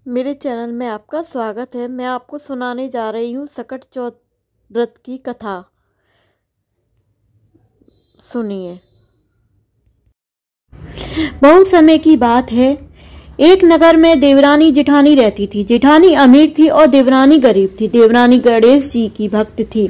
मेरे चैनल में आपका स्वागत है। मैं आपको सुनाने जा रही हूँ सकट चौथ व्रत की कथा। सुनिए। बहुत समय की बात है। एक नगर में देवरानी जेठानी रहती थी। जेठानी अमीर थी और देवरानी गरीब थी। देवरानी गणेश जी की भक्त थी।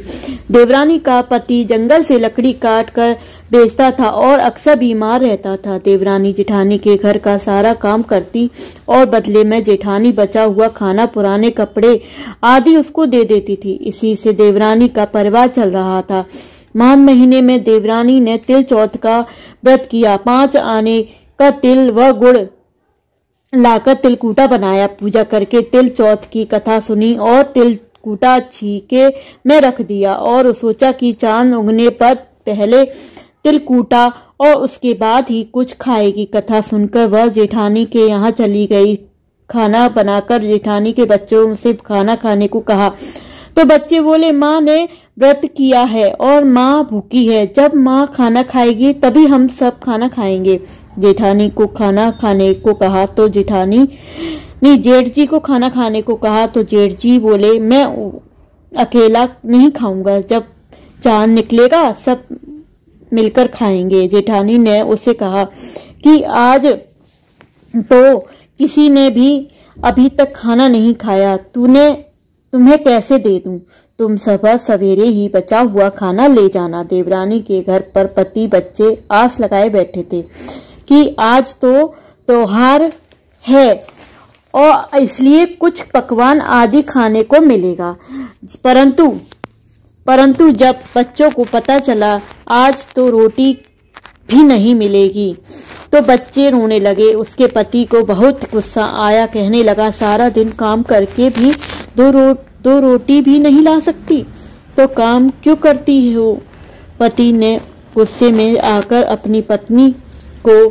देवरानी का पति जंगल से लकड़ी काट कर बेचता था और अक्सर बीमार रहता था। देवरानी जेठानी के घर का सारा काम करती और बदले में जेठानी बचा हुआ खाना, पुराने कपड़े आदि उसको दे देती थी। इसी से देवरानी का परिवार चल रहा था। माघ महीने में देवरानी ने तिल चौथ का व्रत किया। 5 आने का तिल व गुड़ लाकर तिलकूटा बनाया। पूजा करके तिल चौथ की कथा सुनी और तिलकूटा छीके में रख दिया और सोचा कि चांद उगने पर पहले तिलकूटा और उसके बाद ही कुछ खाएगी। कथा सुनकर वह जेठानी के यहाँ चली गई। खाना बनाकर जेठानी के बच्चों से खाना खाने को कहा तो बच्चे बोले, माँ ने व्रत किया है और माँ भूखी है। जब माँ खाना खाएगी तभी हम सब खाना खाएंगे। जेठानी को खाना खाने को कहा तो जेठानी ने जेठ जी को खाना खाने को कहा तो जेठ जी बोले, मैं अकेला नहीं खाऊंगा, जब चांद निकलेगा सब मिलकर खाएंगे। जेठानी ने उसे कहा कि आज तो किसी ने भी अभी तक खाना नहीं खाया, तुम्हें कैसे दे दूं? तुम सुबह सवेरे ही बचा हुआ खाना ले जाना। देवरानी के घर पर पति बच्चे आस लगाए बैठे थे कि आज तो त्योहार है और इसलिए कुछ पकवान आदि खाने को मिलेगा। परंतु जब बच्चों को पता चला आज तो रोटी भी नहीं मिलेगी तो बच्चे रोने लगे। उसके पति को बहुत गुस्सा आया। कहने लगा, सारा दिन काम करके भी दो रोटी भी नहीं ला सकती तो काम क्यों करती हो? पति ने गुस्से में आकर अपनी पत्नी को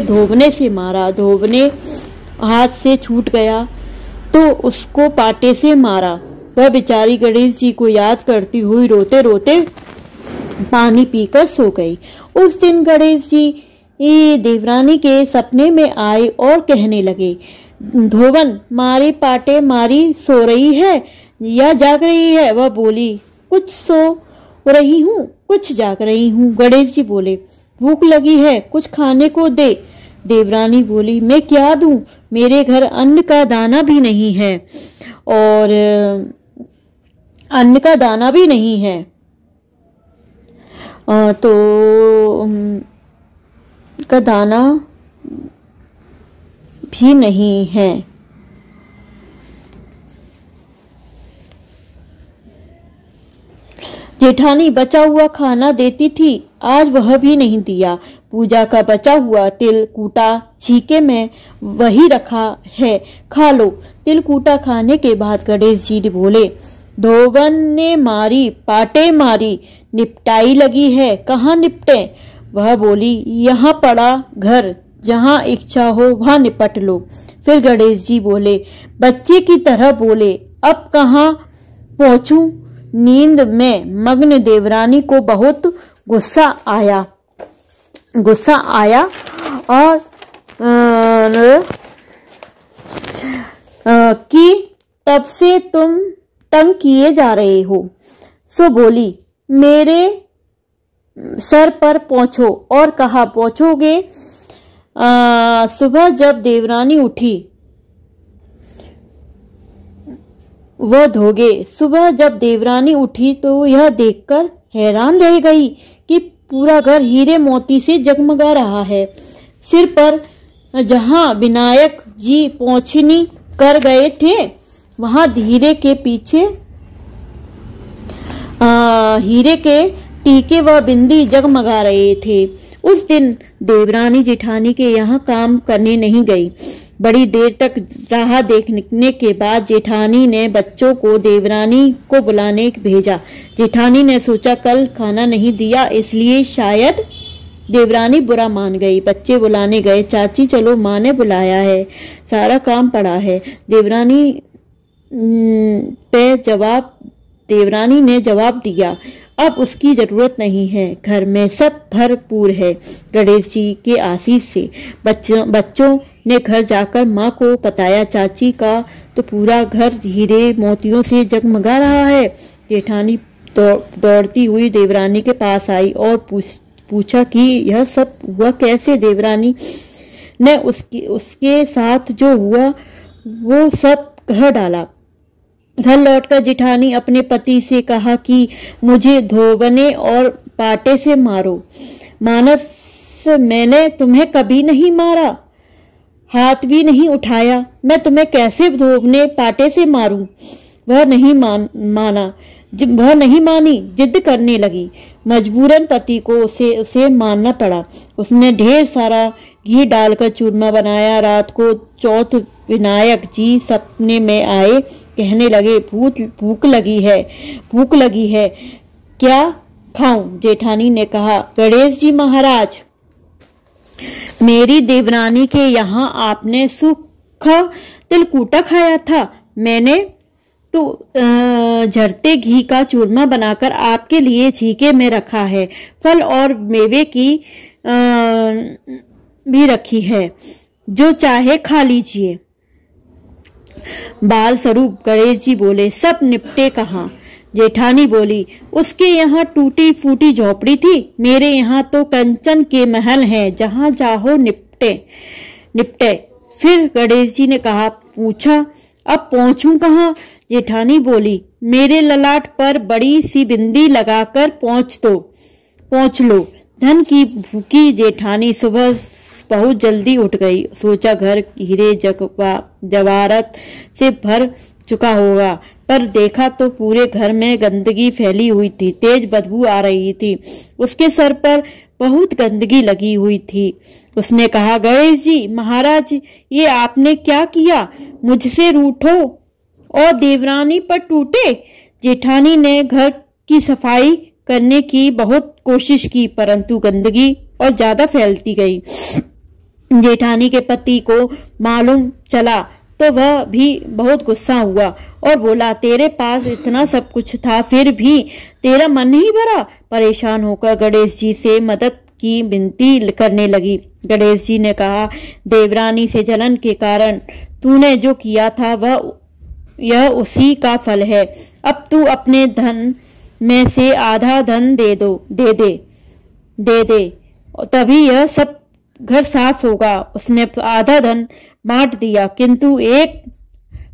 धोबने से मारा। धोबने हाथ से छूट गया तो उसको पाटे से मारा। वह बेचारी गणेश जी को याद करती हुई रोते रोते पानी पीकर सो गई। उस दिन गणेश जी देवरानी के सपने में आए और कहने लगे, धोबन मारी पाटे मारी सो रही है या जाग रही है? वह बोली, कुछ सो रही हूँ कुछ जाग रही हूँ। गणेश जी बोले, भूख लगी है, कुछ खाने को दे। देवरानी बोली, मैं क्या दूं? मेरे घर अन्न का दाना भी नहीं है और अन्न का दाना भी नहीं है का दाना भी नहीं है। जेठानी बचा हुआ खाना देती थी, आज वह भी नहीं दिया। पूजा का बचा हुआ तिलकूटा छीके में वही रखा है, खा लो। तिलकूटा खाने के बाद गणेश जी बोले, धोबन ने मारी पाटे मारी, निपटाई लगी है, कहाँ निपटे? वह बोली, यहाँ पड़ा घर, जहाँ इच्छा हो वहां निपट लो। फिर गणेश जी बोले, बच्चे की तरह बोले, अब कहाँ पहुंचूं? नींद में मग्न देवरानी को बहुत गुस्सा आया और कि तब से तुम तंग किए जा रहे हो। सो बोली, मेरे सर पर पहुंचो। और कहा, पहुंचोगे? सुबह जब देवरानी उठी वह धोगे। सुबह जब देवरानी उठी तो यह देखकर हैरान रह गई कि पूरा घर हीरे मोती से जगमगा रहा है। सिर पर जहां विनायक जी पोंछनी कर गए थे वहां हीरे के पीछे हीरे के टीके व बिंदी जगमगा रहे थे। उस दिन देवरानी जेठानी के यहाँ काम करने नहीं गई। बड़ी देर तक राह देखने के बाद जेठानी ने बच्चों को देवरानी को बुलाने भेजा। जेठानी ने सोचा कल खाना नहीं दिया इसलिए शायद देवरानी बुरा मान गई। बच्चे बुलाने गए, चाची चलो माँ ने बुलाया है, सारा काम पड़ा है। देवरानी ने जवाब दिया, अब उसकी जरूरत नहीं है। घर में सब भरपूर है गणेश जी के आशीष से। बच्चों ने घर जाकर माँ को बताया। चाची का तो पूरा घर हीरे मोतियों से जगमगा रहा है। जेठानी दौड़ती हुई देवरानी के पास आई और पूछा कि यह सब हुआ कैसे। देवरानी ने उसके साथ जो हुआ वो सब कह डाला। घर लौटकर जेठानी अपने पति से कहा कि मुझे धोबने और पाटे से मारो। मानस, मैंने तुम्हें कभी नहीं मारा, हाथ भी नहीं उठाया। मैं तुम्हें कैसे धोबने पाटे से मारूं? वह नहीं मानी, जिद करने लगी। मजबूरन पति को उसे मानना पड़ा। उसने ढेर सारा घी डालकर चूरमा बनाया। रात को चौथ विनायक जी सपने में आए। कहने लगे, भूख लगी है, क्या खाऊं? जेठानी ने कहा, गणेश जी महाराज, मेरी देवरानी के यहाँ आपने सूखा तिलकूटा खाया था। मैंने तो झरते घी का चूरमा बनाकर आपके लिए छीके में रखा है। फल और मेवे की भी रखी है, जो चाहे खा लीजिए। बाल स्वरूप गणेश जी बोले, सब निपटे कहाँ? जेठानी बोली, उसके यहाँ टूटी फूटी झोपड़ी थी, मेरे यहाँ तो कंचन के महल हैं, जहाँ चाहो निपटे। फिर गणेश जी ने पूछा, अब पहुंचूं कहाँ? जेठानी बोली, मेरे ललाट पर बड़ी सी बिंदी लगाकर पहुंच लो। धन की भूखी जेठानी सुबह बहुत जल्दी उठ गई। सोचा घर हीरे जवाहरात से भर चुका होगा, पर देखा तो पूरे घर में गंदगी फैली हुई थी। तेज बदबू आ रही थी। उसके सर पर बहुत गंदगी लगी हुई थी। उसने कहा, गणेश जी महाराज, ये आपने क्या किया? मुझसे रूठो और देवरानी पर टूटे। जेठानी ने घर की सफाई करने की बहुत कोशिश की, परंतु गंदगी और ज्यादा फैलती गई। जेठानी के पति को मालूम चला तो वह भी बहुत गुस्सा हुआ और बोला, तेरे पास इतना सब कुछ था, फिर भी तेरा मन नहीं भरा? परेशान होकर गणेश जी से मदद की विनती करने लगी। गणेश जी ने कहा, देवरानी से जलन के कारण तूने जो किया था यह उसी का फल है। अब तू अपने धन में से आधा धन दे दे, तभी यह सब घर साफ होगा। उसने आधा धन बांट दिया, किंतु एक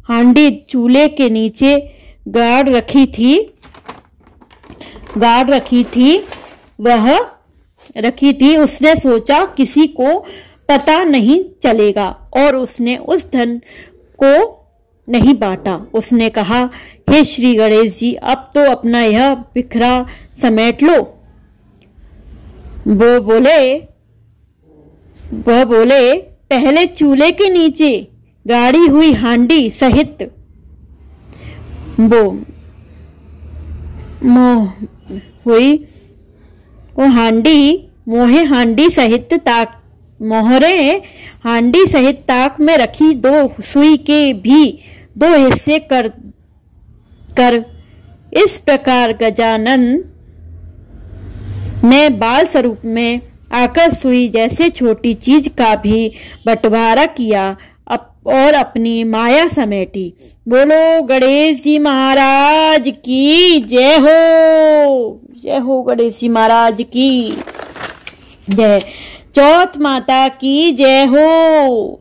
हांडी चूल्हे के नीचे गाड़ रखी थी। उसने सोचा किसी को पता नहीं चलेगा और उसने उस धन को नहीं बांटा। उसने कहा, हे श्री गणेश जी, अब तो अपना यह बिखरा समेट लो। वो बोले, पहले चूल्हे के नीचे गाड़ी हुई हांडी सहित मोहरे हांडी सहित ताक में रखी। 2 सुई के भी 2 हिस्से कर इस प्रकार गजानन ने बाल स्वरूप में आकर सुई जैसे छोटी चीज का भी बंटवारा किया और अपनी माया समेटी। बोलो गणेश जी महाराज की जय हो। जय हो गणेश जी महाराज की जय। चौथ माता की जय हो।